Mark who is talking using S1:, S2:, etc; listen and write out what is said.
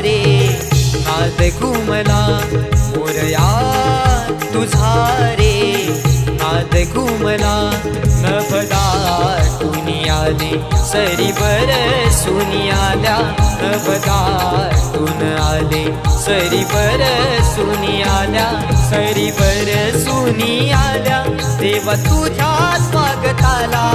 S1: रे नाद घुमला मोरया तुझा रे नाद घुमला नभदाटून आले सरी बरसून आल्या नभदाटून आले सरी बरसून आल्या सरी बरसून आल्या देवा तुझ्या स्वागताला